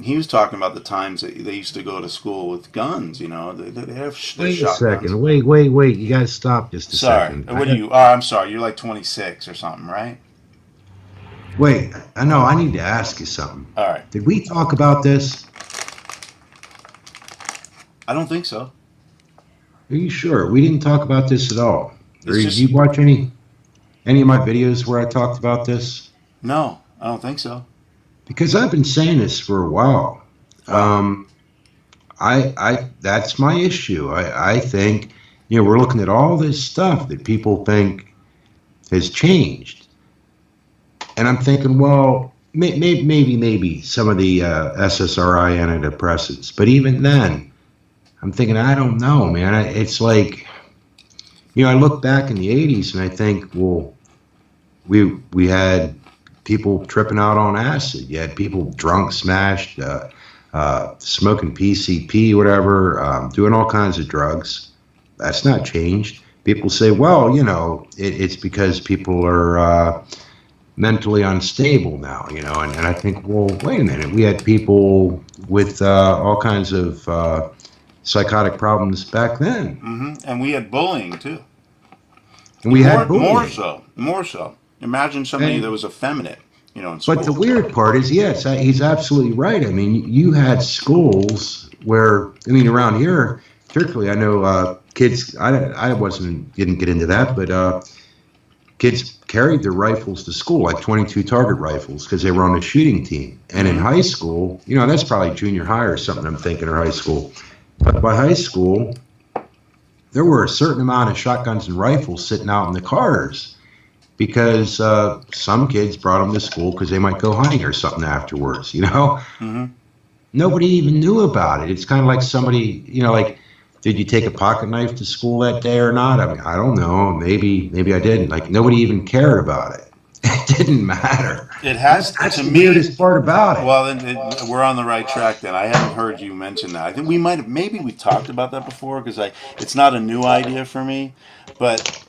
he was talking about the times that they used to go to school with guns. They have Wait a shotguns. second. Wait. You got to stop just a second. Sorry. What are you? Oh, I'm sorry. You're like 26 or something, right? Wait. I know. I need to ask you something. All right. Did we talk about this? I don't think so. Are you sure? We didn't talk about this at all. Or It's did you watch any of my videos where I talked about this? No, I don't think so. Because I've been saying this for a while. That's my issue. I think, we're looking at all this stuff that people think has changed. And I'm thinking, well, maybe some of the SSRI antidepressants. But even then, I'm thinking, I don't know, man. It's like, I look back in the 80s and I think, well, we had people tripping out on acid. You had people drunk, smashed, smoking PCP, whatever, doing all kinds of drugs. That's not changed. People say, well, it's because people are mentally unstable now, and I think, well, wait a minute. We had people with all kinds of psychotic problems back then. Mm-hmm. And we had bullying, too. And we had bullying. More so. Imagine somebody that was effeminate, in school. But the weird part is, yes, he's absolutely right. I mean, you had schools where, around here, particularly, I know kids, I didn't get into that, but kids carried their rifles to school, like 22 target rifles, because they were on the shooting team. And in high school, that's probably junior high or something, I'm thinking, or high school. But by high school, there were a certain amount of shotguns and rifles sitting out in the cars because some kids brought them to school because they might go hunting or something afterwards, Mm-hmm. Nobody even knew about it. It's kind of like somebody, like, did you take a pocket knife to school that day or not? I don't know. Maybe I didn't. Like, nobody even cared about it. It didn't matter. It has. That's the weirdest part about it. Well, then we're on the right track. Then I haven't heard you mention that. I think we might have. Maybe we talked about that before because it's not a new idea for me. But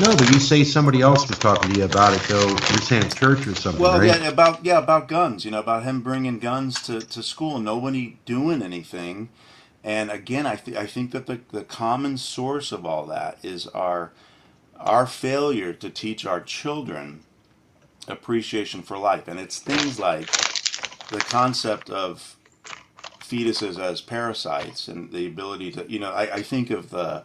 no, but you say somebody else was talking to you about it, though. You're saying at church or something, well, right? about guns. About him bringing guns to school and nobody doing anything. And again, I think that the common source of all that is our failure to teach our children appreciation for life. And it's things like the concept of fetuses as parasites and the ability to, I think of the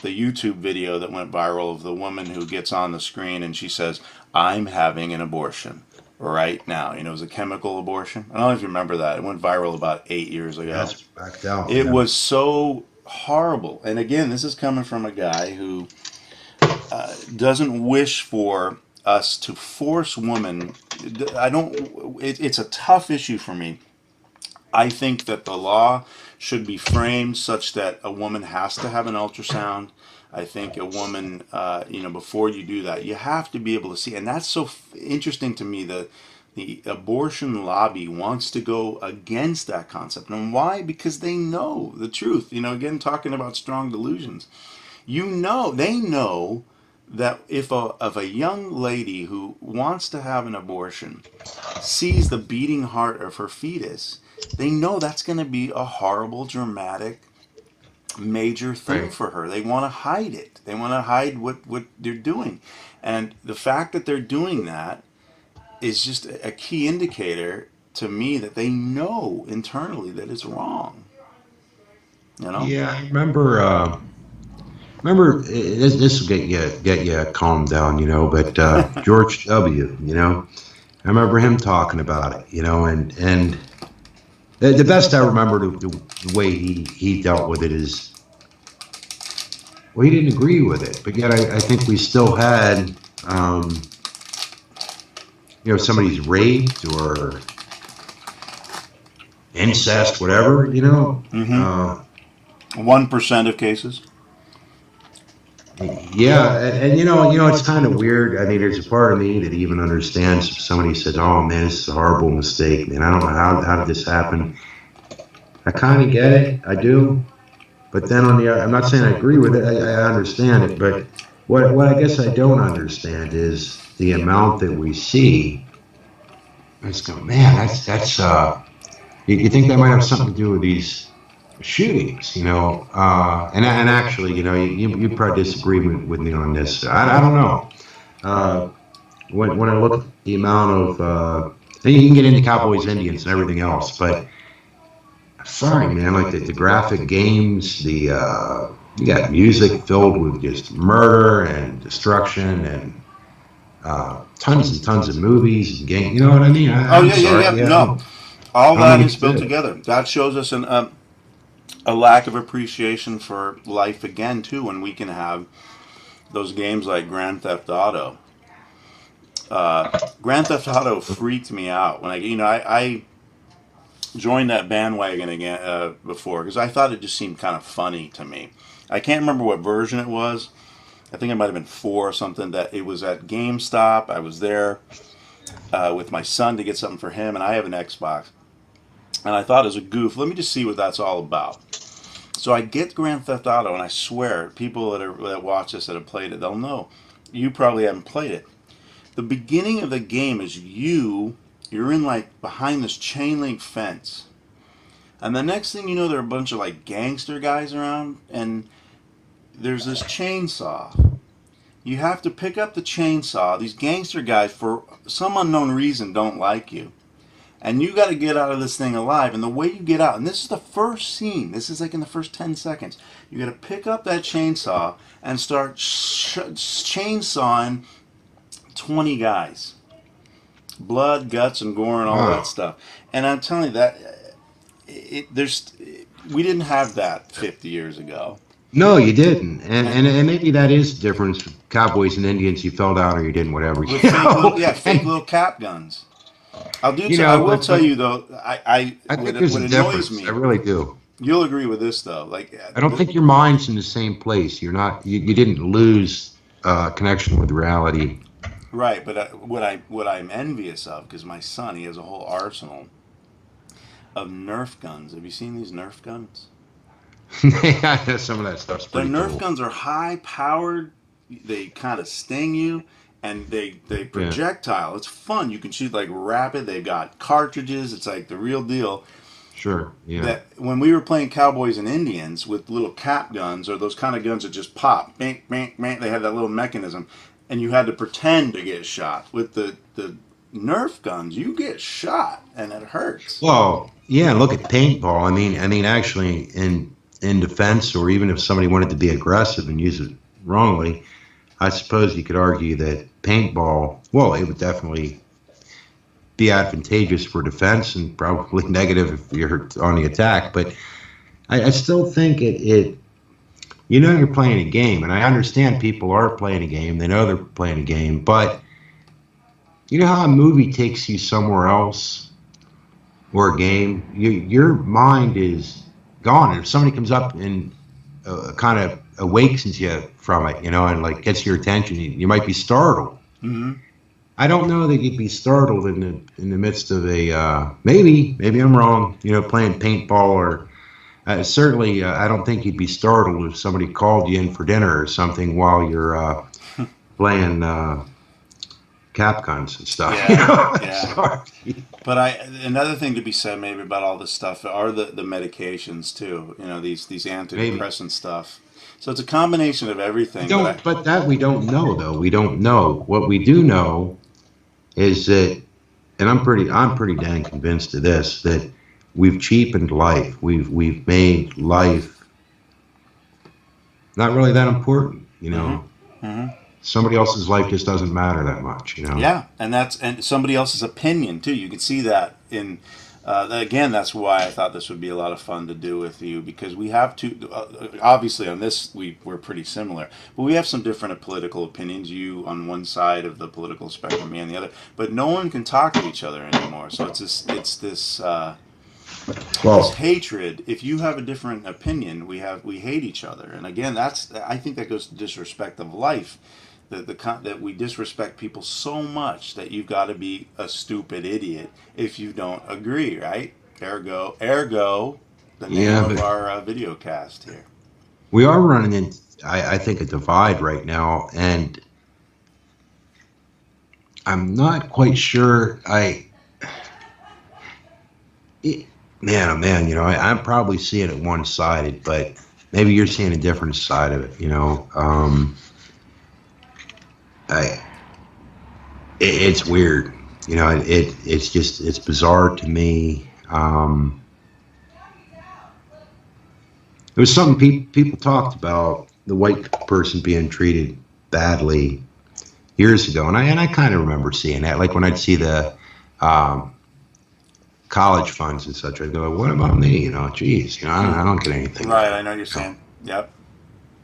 YouTube video that went viral of the woman who gets on the screen and she says, I'm having an abortion right now. It was a chemical abortion. I don't know if you remember that. It went viral about 8 years ago. That's backed out. It was so horrible. And again, this is coming from a guy who doesn't wish for us to force women. It's a tough issue for me. I think that the law should be framed such that a woman has to have an ultrasound. I think a woman, before you do that, you have to be able to see. And that's so interesting to me. The abortion lobby wants to go against that concept. And why? Because they know the truth. Again, talking about strong delusions. They know that if a young lady who wants to have an abortion sees the beating heart of her fetus, they know that's going to be a horrible, dramatic, major thing for her. They want to hide it. They want to hide what they're doing. And the fact that they're doing that is just a key indicator to me that they know internally that it's wrong. Yeah, I remember this will get you calmed down, but George W., I remember him talking about it, and the best I remember the way he dealt with it is, well, he didn't agree with it, but yet I think we still had, somebody's raped or incest, whatever, 1% of cases. Yeah, and it's kind of weird. I mean, there's a part of me that even understands if somebody says, "Oh man, this is a horrible mistake, man. I don't know how did this happen." I kind of get it, I do, but then I'm not saying I agree with it. I understand it, but what I guess I don't understand is the amount that we see. I just go, man, that's you think that might have something to do with these shootings, and actually, you probably disagree with me on this. I don't know. When I look at the amount of, you can get into Cowboys, Indians, and everything else, but sorry, man, like the graphic games, you got music filled with just murder and destruction and tons and tons of movies and games. You know what I mean? No, all that is built together. That shows us a lack of appreciation for life again too, when we can have those games like Grand Theft Auto. Grand Theft Auto freaked me out when I joined that bandwagon again before, because I thought it just seemed kind of funny to me. I can't remember what version it was. I think it might have been 4 or something. That it was at GameStop. I was there with my son to get something for him, and I have an Xbox. And I thought, as a goof, let me just see what that's all about. So I get Grand Theft Auto, and I swear, people that watch this that have played it, they'll know. You probably haven't played it. The beginning of the game is you're in behind this chain link fence. And the next thing you know, there are a bunch of gangster guys around, and there's this chainsaw. You have to pick up the chainsaw. These gangster guys, for some unknown reason, don't like you. And you got to get out of this thing alive. And the way you get out, and this is the first scene, this is in the first 10 seconds, you got to pick up that chainsaw and start chainsawing 20 guys. Blood, guts, and gore, and all that stuff. And I'm telling you that we didn't have that 50 years ago. No, you didn't, and maybe that is the difference. Cowboys and Indians, you fell down or you didn't, whatever. Fake little cap guns. I will tell you though, I think there's a difference. I really do. You'll agree with this though. I don't think your mind's in the same place. You're not. You didn't lose connection with reality. Right, but what I'm envious of, because my son, he has a whole arsenal of Nerf guns. Have you seen these Nerf guns? Yeah, some of that stuff's pretty cool. The Nerf guns are high powered. They kind of sting you, and they projectile. It's fun. You can shoot rapid. They've got cartridges. It's the real deal. Sure. Yeah. That when we were playing Cowboys and Indians with little cap guns, or those kind of guns that just pop, bang, bang, bang, they had that little mechanism, and you had to pretend to get shot. With the Nerf guns, you get shot, and it hurts. Well, yeah. Look at paintball. I mean, actually, in defense, or even if somebody wanted to be aggressive and use it wrongly, I suppose you could argue that paintball, well, it would definitely be advantageous for defense and probably negative if you're on the attack. But I still think you're playing a game, and I understand people are playing a game. They know they're playing a game, but You know how a movie takes you somewhere else, or a game? Your mind is gone. And if somebody comes up and kind of awakens you from it, you know, and like gets your attention, you might be startled. Mm-hmm. I don't know that you'd be startled in the midst of a maybe I'm wrong. You know, playing paintball or certainly I don't think you'd be startled if somebody called you in for dinner or something while you're playing cap guns and stuff. Yeah, You know? yeah. Sorry. But another thing to be said maybe about all this stuff are the medications too. You know, these antidepressant stuff. So it's a combination of everything. But that we don't know though. We don't know. What we do know is that, and I'm pretty dang convinced of this, that we've cheapened life. We've made life not really that important. You know. Mm-hmm. Mm-hmm. Somebody else's life just doesn't matter that much, you know. Yeah, and somebody else's opinion too. You can see that in again. That's why I thought this would be a lot of fun to do with you, because we have to obviously on this we're pretty similar, but we have some different political opinions. You on one side of the political spectrum, me on the other. But no one can talk to each other anymore. So it's this hatred. If you have a different opinion, we hate each other. And again, I think that goes to disrespect of life. That we disrespect people so much that you've got to be a stupid idiot if you don't agree, right? Ergo, the name of our video cast here. We are running into, I think, a divide right now, and I'm not quite sure. Man, oh man, you know, I'm probably seeing it one-sided, but maybe you're seeing a different side of it, you know. It's weird, you know. It's bizarre to me. It was something people talked about, the white person being treated badly years ago, and I kind of remember seeing that. Like when I'd see the college funds and such, I'd go, "What about me?" You know, geez, you know, I don't get anything. Right, I know what you're saying. Yep.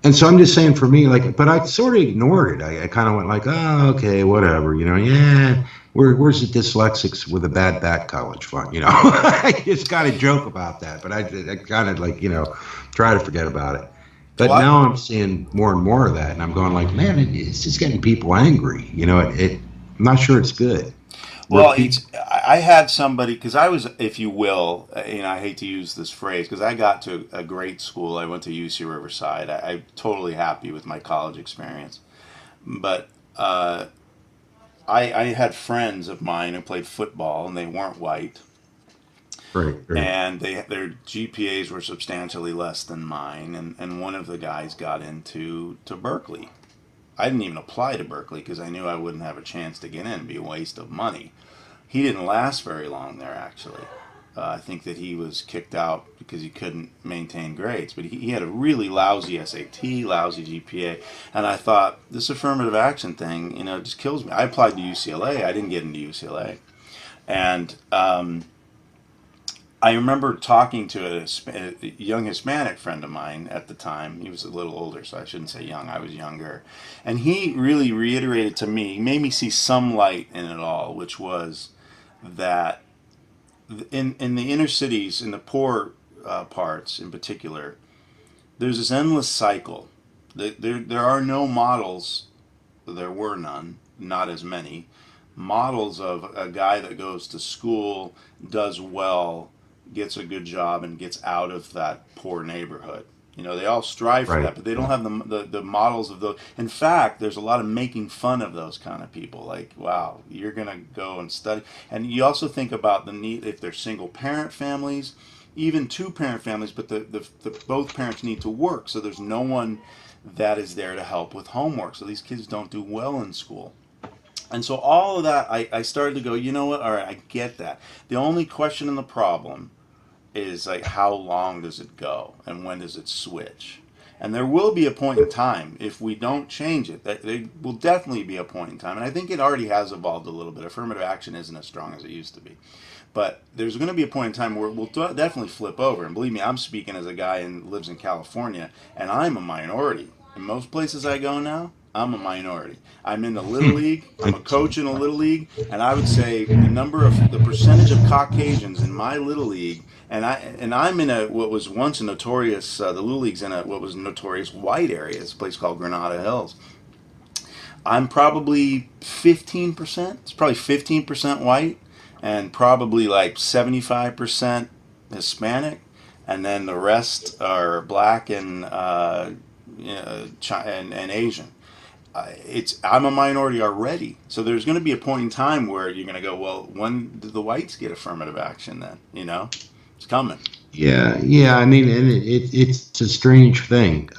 And so I'm just saying, for me, like, but I sort of ignored it. I kind of went like, oh, okay, whatever, you know. Yeah, where's the dyslexics with a bad back college fund, you know? I just kind of joke about that, but I kind of like, you know, try to forget about it. But now I'm seeing more and more of that, and I'm going like, man, it's just getting people angry, you know. I'm not sure it's good. Well, I had somebody, because I was, if you will, you know, I hate to use this phrase, because I got to a great school. I went to UC Riverside. I'm totally happy with my college experience. But I had friends of mine who played football, and they weren't white. Right. And their GPAs were substantially less than mine. And one of the guys got into Berkeley. I didn't even apply to Berkeley because I knew I wouldn't have a chance to get in. It'd be a waste of money. He didn't last very long there, actually. I think that he was kicked out because he couldn't maintain grades. But he had a really lousy SAT, lousy GPA. And I thought, this affirmative action thing, you know, just kills me. I applied to UCLA. I didn't get into UCLA. And I remember talking to a young Hispanic friend of mine at the time. He was a little older, so I shouldn't say young. I was younger. And he really reiterated to me, made me see some light in it all, which was that in the inner cities, in the poor parts in particular, there's this endless cycle. There are no models. There were none, not as many, models of a guy that goes to school, does well, gets a good job, and gets out of that poor neighborhood. You know, they all strive for that, but they don't have the models of those. In fact, there's a lot of making fun of those kind of people. Like, wow, you're going to go and study. And you also think about the need, if they're single-parent families, even two-parent families, but the both parents need to work, so there's no one that is there to help with homework. So these kids don't do well in school. And so all of that, I started to go, you know what, all right, I get that. The only question in the problem is, like, how long does it go and when does it switch? And there will be a point in time, if we don't change it, that there will definitely be a point in time. And I think it already has evolved a little bit. Affirmative action isn't as strong as it used to be. But there's going to be a point in time where it will definitely flip over. And believe me, I'm speaking as a guy who lives in California, and I'm a minority. In most places I go now, I'm a minority. I'm in the Little League. I'm a coach in a Little League, and I would say the percentage of Caucasians in my Little League, and I'm in what was once a notorious, the Little League's in what was a notorious white area. It's a place called Granada Hills. I'm probably 15%. It's probably 15% white, and probably like 75% Hispanic, and then the rest are black and and Asian. I'm a minority already, so there's going to be a point in time where you're going to go, well, when do the whites get affirmative action? Then it's coming. Yeah. I mean, and it's a strange thing.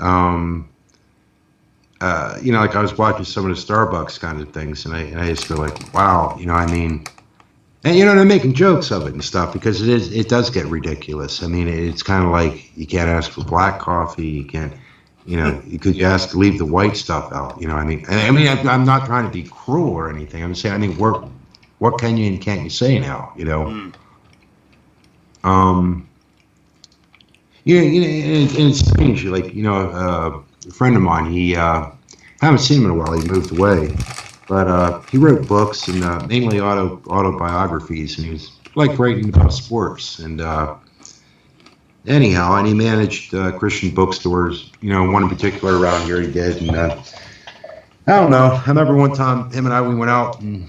Like I was watching some of the Starbucks kind of things, and I just feel like, wow, I mean, and they're making jokes of it and stuff because it does get ridiculous. I mean, it's kind of like you can't ask for black coffee, you can't, you could ask to leave the white stuff out. I mean, I'm not trying to be cruel or anything. I'm saying, I mean, what can you and can't you say now? And it's strange. Like, a friend of mine, I haven't seen him in a while. He moved away, but he wrote books and mainly autobiographies, and he was like writing about sports. And anyhow, and he managed Christian bookstores. One in particular around here he did. And I don't know. I remember one time him and we went out and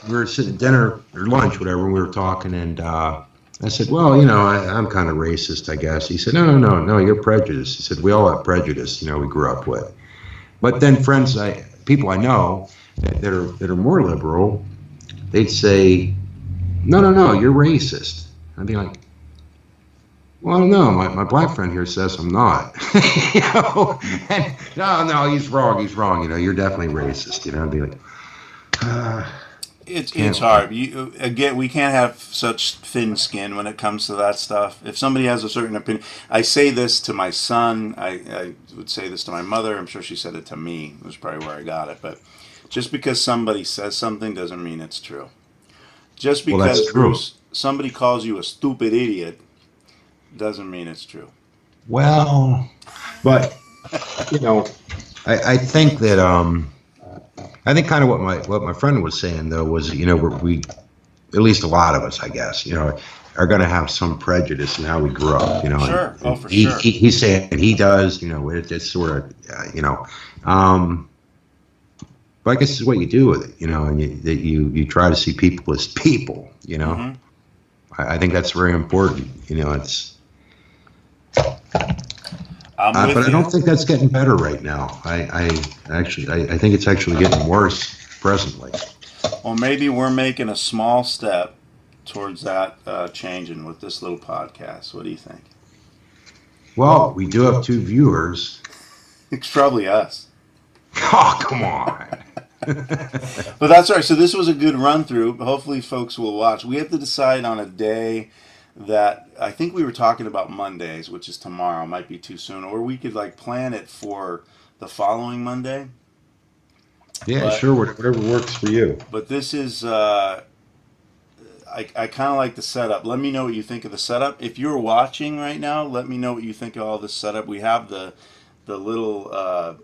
we were sitting at dinner or lunch, whatever. And we were talking, and I said, well, I'm kind of racist, I guess. He said, no, you're prejudiced. He said, we all have prejudice, we grew up with. But then people I know that are more liberal, they'd say, no, you're racist. I'd be like, well, I don't know. My black friend here says I'm not. And, no, he's wrong. You're definitely racist. I'd be like, It's hard. We can't have such thin skin when it comes to that stuff. If somebody has a certain opinion, I say this to my son. I would say this to my mother. I'm sure she said it to me. It was probably where I got it. But just because somebody says something doesn't mean it's true. Just because Bruce, somebody calls you a stupid idiot doesn't mean it's true. Well, but I think that I think kind of what my friend was saying though was we at least a lot of us, I guess, are going to have some prejudice in how we grew up. Sure. And for sure. He's saying he does. It's sort of but I guess it's what you do with it. And you try to see people as people. Mm-hmm. I think that's very important. It's. But I don't think that's getting better right now. I think it's actually getting worse presently. Well, maybe we're making a small step towards that changing with this little podcast. What do you think? Well, we do have 2 viewers. It's probably us. Oh, come on. But that's all right. So this was a good run through. Hopefully folks will watch. We have to decide on a day that I think we were talking about Mondays, which is tomorrow. Might be too soon, or we could plan it for the following Monday. Yeah, sure, whatever works for you. But this is I kind of like the setup. Let me know what you think of the setup. If you're watching right now, let me know what you think of all this setup. We have the little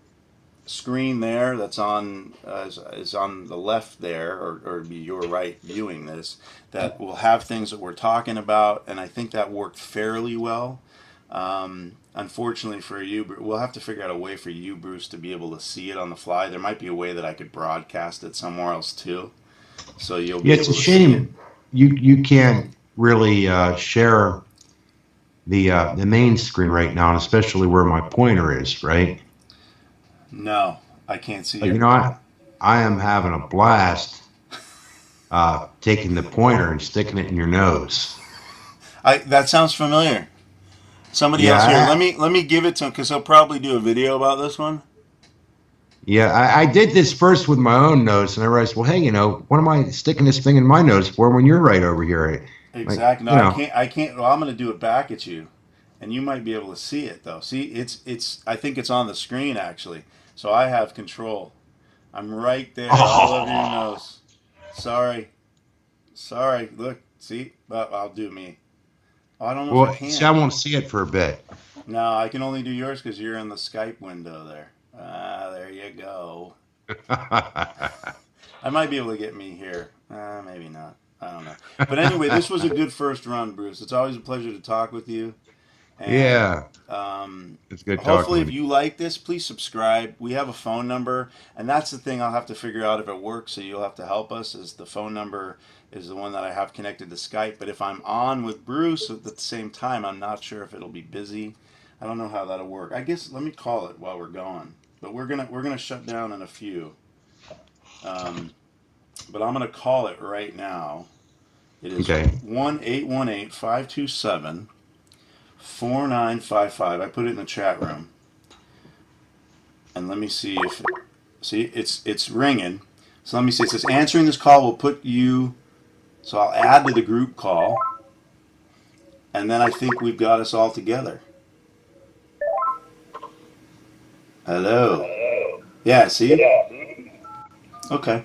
screen there that's on is on the left there, or be your right viewing this, that will have things that we're talking about, and I think that worked fairly well. Unfortunately for you, we'll have to figure out a way for you, Bruce, to be able to see it on the fly. There might be a way that I could broadcast it somewhere else too, so you'll be able to see it. It's a shame you can't really share the main screen right now, and especially where my pointer is, right? No, I can't see it. it. I am having a blast taking the pointer and sticking it in your nose. That sounds familiar. Somebody else here. Let me give it to him because he'll probably do a video about this one. Yeah, I did this first with my own nose, and I realized, well, hey, what am I sticking this thing in my nose for when you're right over here? Exactly. No, I can't. Well, I'm going to do it back at you, and you might be able to see it though. See, it's. I think it's on the screen actually. So I have control. I'm right there, all over your nose. Sorry. Look, see? I'll do me. Oh, I don't know if I can. See, I won't see it for a bit. No, I can only do yours because you're in the Skype window there. There you go. I might be able to get me here. Maybe not. I don't know. But anyway, this was a good first run, Bruce. It's always a pleasure to talk with you. And, Yeah. It's good talking hopefully, with if you like this, please subscribe. We have a phone number, and that's the thing I'll have to figure out if it works, so you'll have to help us, is the phone number is the one that I have connected to Skype. But if I'm on with Bruce at the same time, I'm not sure if it'll be busy. I don't know how that'll work. I guess let me call it while we're going. But we're gonna shut down in a few. But I'm gonna call it right now. It is 1-818-527-4955. I put it in the chat room. And let me see if it's ringing. So let me see. It says answering this call will put you. So I'll add to the group call. And then I think we've got us all together. Hello. Yeah, see? Okay.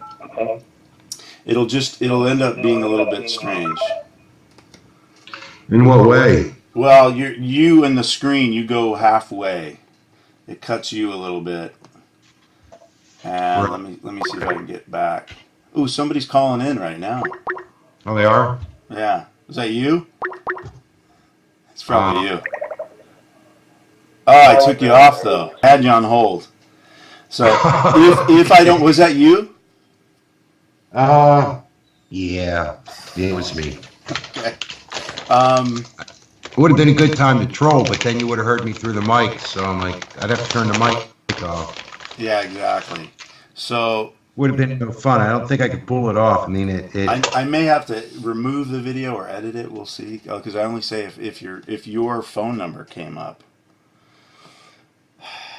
It'll end up being a little bit strange. In what way? Well, you and the screen, you go halfway. It cuts you a little bit. And let me see if I can get back. Ooh, somebody's calling in right now. Oh, they are? Yeah. Is that you? It's probably you. Oh, I took you off though. I had you on hold. So if I don't, was that you? Yeah, it was me. Okay. It would have been a good time to troll, but then you would have heard me through the mic, so I'm like, I'd have to turn the mic off. Yeah, exactly. So Would have been no fun. I don't think I could pull it off. I mean, I may have to remove the video or edit it. We'll see, because I only say if your phone number came up.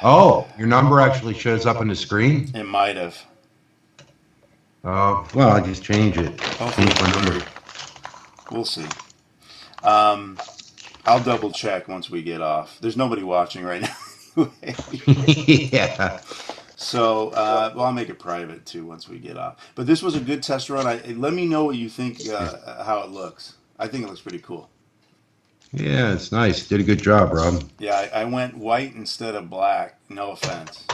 Oh, your number actually shows up on the screen? It might have. Oh, well, I just change it. Change my number. We'll see. I'll double check once we get off. There's nobody watching right now. Yeah. So, well, I'll make it private too once we get off. But this was a good test run. Let me know what you think, how it looks. I think it looks pretty cool. Yeah, it's nice. Did a good job, Rob. Yeah, I went white instead of black. No offense.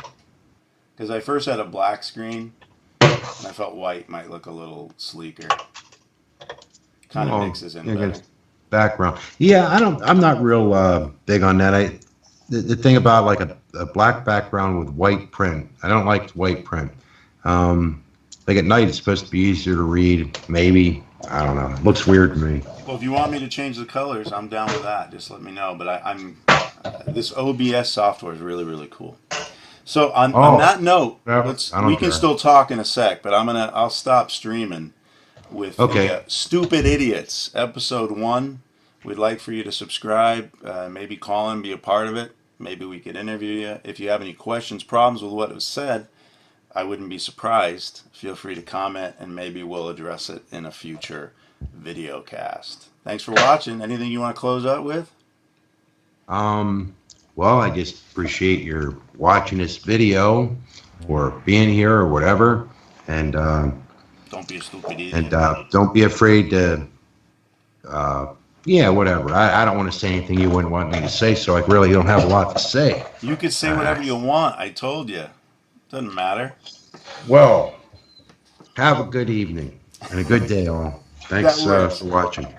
Because I first had a black screen, and I felt white might look a little sleeker. Kind of mixes in better. Background. Yeah, I'm not real big on that. The thing about like a black background with white print, I don't like white print. Like at night, it's supposed to be easier to read. Maybe, I don't know. It looks weird to me. Well, if you want me to change the colors, I'm down with that. Just let me know. But this OBS software is really, really cool. So on that note, we can still talk in a sec, but I'll stop streaming with the Stupid Idiots episode 1. We'd like for you to subscribe, maybe call in, be a part of it. Maybe we could interview you. If you have any questions, problems with what was said, I wouldn't be surprised. Feel free to comment, and maybe we'll address it in a future video cast. Thanks for watching. Anything you want to close out with? Well, I just appreciate your watching this video or being here or whatever. And don't be a stupid idiot. And don't be afraid to yeah, whatever. I don't want to say anything you wouldn't want me to say, so I really don't have a lot to say. You could say whatever you want. I told you. Doesn't matter. Well, have a good evening and a good day, all. Thanks for watching.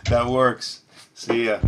That works. See ya.